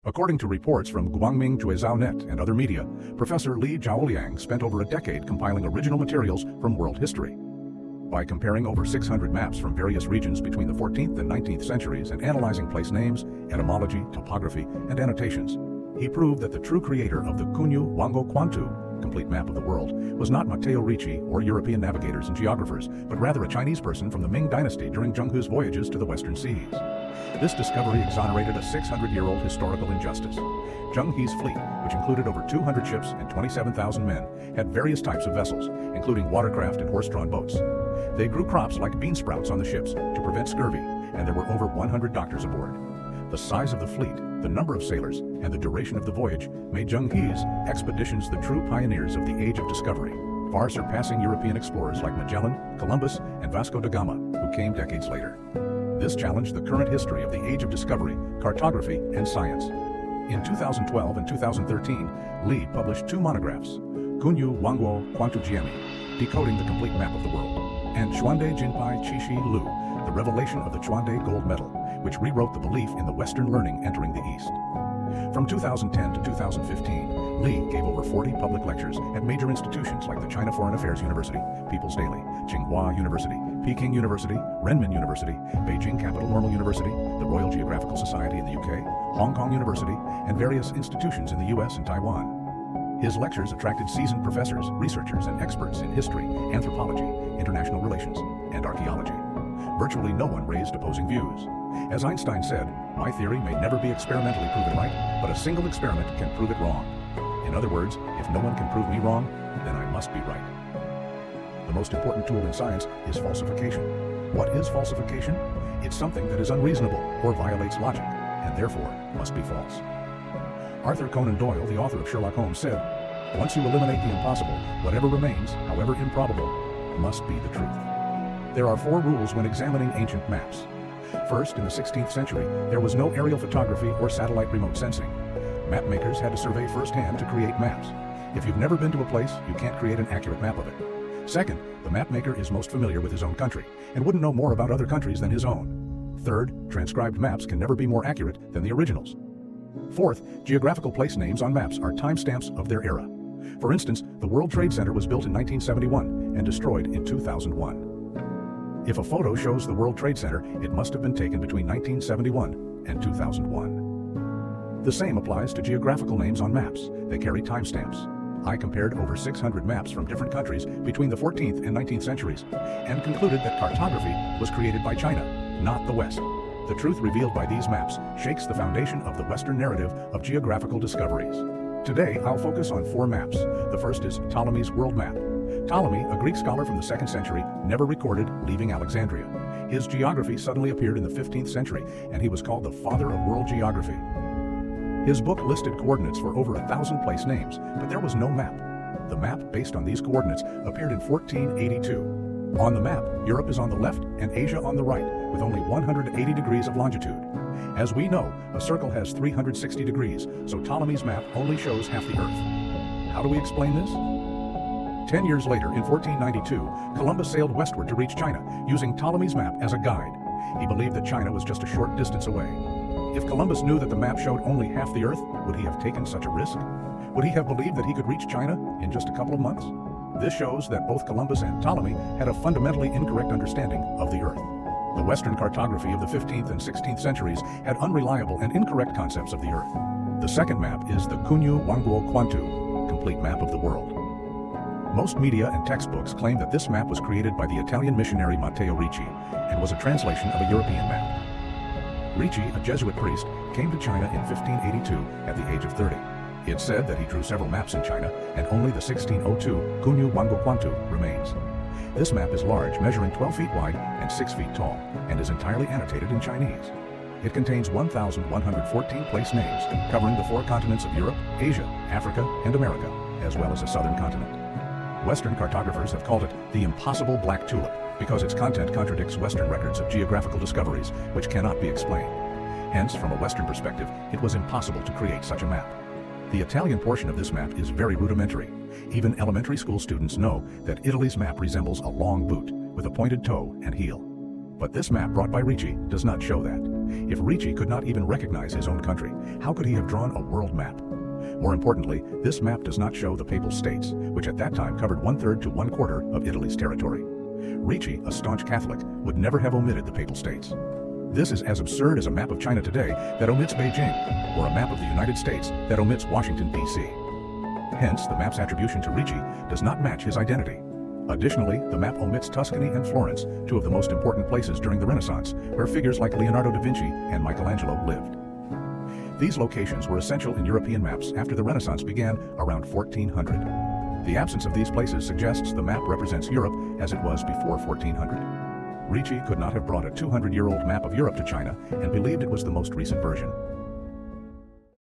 According to reports from Guangming Juizhaonet and other media, Professor Li Zhaoliang spent over a decade compiling original materials from world history. By comparing over 600 maps from various regions between the 14th and 19th centuries and analyzing place names, etymology, topography, and annotations, he proved that the true creator of the Kunyu Wango Quantu complete map of the world was not Matteo Ricci or European navigators and geographers, but rather a Chinese person from the Ming Dynasty during Zheng Hu's voyages to the Western Seas. This discovery exonerated a 600-year-old historical injustice. Zheng He's fleet, which included over 200 ships and 27,000 men, had various types of vessels, including watercraft and horse-drawn boats. They grew crops like bean sprouts on the ships to prevent scurvy, and there were over 100 doctors aboard. The size of the fleet, the number of sailors, and the duration of the voyage made Zheng He's expeditions the true pioneers of the Age of Discovery, far surpassing European explorers like Magellan, Columbus, and Vasco da Gama, who came decades later. This challenged the current history of the Age of Discovery, cartography, and science. In 2012 and 2013, Li published two monographs, Kunyu Wanguo Quantujiemi, Decoding the Complete Map of the World, and Chuande Jinpai Qishi Lu, The Revelation of the Chuande Gold Medal, which rewrote the belief in the Western learning entering the East. From 2010 to 2015, Li gave over 40 public lectures at major institutions like the China Foreign Affairs University, People's Daily, Tsinghua University, Peking University, Renmin University, Beijing Capital Normal University, the Royal Geographical Society in the UK, Hong Kong University, and various institutions in the US and Taiwan. His lectures attracted seasoned professors, researchers, and experts in history, anthropology, international relations, and archaeology. Virtually no one raised opposing views. As Einstein said, "My theory may never be experimentally proven right, but a single experiment can prove it wrong." In other words, if no one can prove me wrong, then I must be right. The most important tool in science is falsification. What is falsification? It's something that is unreasonable or violates logic, and therefore must be false. Arthur Conan Doyle, the author of Sherlock Holmes, said, "Once you eliminate the impossible, whatever remains, however improbable, must be the truth." There are 4 rules when examining ancient maps. First, in the 16th century, there was no aerial photography or satellite remote sensing. Map makers had to survey firsthand to create maps. If you've never been to a place, you can't create an accurate map of it. Second, the map maker is most familiar with his own country and wouldn't know more about other countries than his own. Third, transcribed maps can never be more accurate than the originals. Fourth, geographical place names on maps are timestamps of their era. For instance, the World Trade Center was built in 1971 and destroyed in 2001. If a photo shows the World Trade Center, it must have been taken between 1971 and 2001. The same applies to geographical names on maps. They carry timestamps. I compared over 600 maps from different countries between the 14th and 19th centuries and concluded that cartography was created by China, not the West. The truth revealed by these maps shakes the foundation of the Western narrative of geographical discoveries. Today, I'll focus on 4 maps. The first is Ptolemy's World Map. Ptolemy, a Greek scholar from the 2nd century, never recorded leaving Alexandria. His geography suddenly appeared in the 15th century, and he was called the father of world geography. His book listed coordinates for over 1,000 place names, but there was no map. The map based on these coordinates appeared in 1482. On the map, Europe is on the left and Asia on the right, with only 180 degrees of longitude. As we know, a circle has 360 degrees, so Ptolemy's map only shows half the Earth. How do we explain this? 10 years later, in 1492, Columbus sailed westward to reach China, using Ptolemy's map as a guide. He believed that China was just a short distance away. If Columbus knew that the map showed only half the Earth, would he have taken such a risk? Would he have believed that he could reach China in just a couple of months? This shows that both Columbus and Ptolemy had a fundamentally incorrect understanding of the Earth. The Western cartography of the 15th and 16th centuries had unreliable and incorrect concepts of the Earth. The second map is the Kunyu Wanguo Quantu, complete map of the world. Most media and textbooks claim that this map was created by the Italian missionary Matteo Ricci and was a translation of a European map. Ricci, a Jesuit priest, came to China in 1582 at the age of 30. It's said that he drew several maps in China, and only the 1602 Kunyu Wanguo Quantu remains. This map is large, measuring 12 feet wide and 6 feet tall, and is entirely annotated in Chinese. It contains 1,114 place names, covering the 4 continents of Europe, Asia, Africa, and America, as well as a southern continent. Western cartographers have called it the impossible black tulip because its content contradicts Western records of geographical discoveries which cannot be explained. Hence, from a Western perspective, it was impossible to create such a map. The Italian portion of this map is very rudimentary. Even elementary school students know that Italy's map resembles a long boot with a pointed toe and heel. But this map brought by Ricci does not show that. If Ricci could not even recognize his own country, how could he have drawn a world map? More importantly, this map does not show the Papal States, which at that time covered 1/3 to 1/4 of Italy's territory. Ricci, a staunch Catholic, would never have omitted the Papal States. This is as absurd as a map of China today that omits Beijing, or a map of the United States that omits Washington, D.C. Hence, the map's attribution to Ricci does not match his identity. Additionally, the map omits Tuscany and Florence, two of the most important places during the Renaissance, where figures like Leonardo da Vinci and Michelangelo lived. These locations were essential in European maps after the Renaissance began around 1400. The absence of these places suggests the map represents Europe as it was before 1400. Ricci could not have brought a 200-year-old map of Europe to China and believed it was the most recent version.